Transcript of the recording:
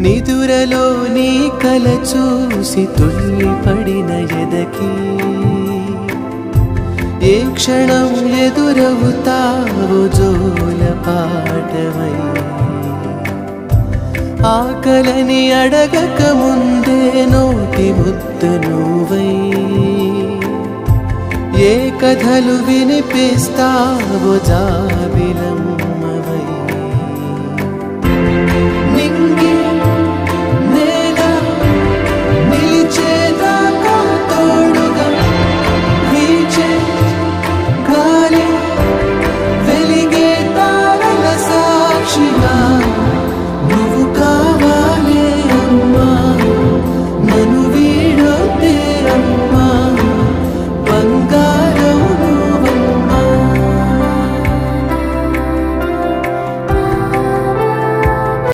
నిదురలో నీ కల చూసి తుళ్ళిపడిన ఎదకి ఏ క్షణం ఎదురవుతావో జోల పాటవై ఆకలని అడగక ముందే నోటి ముద్దు నువ్వై ఏ కథలు వినిపిస్తావో జాబిలమ్మ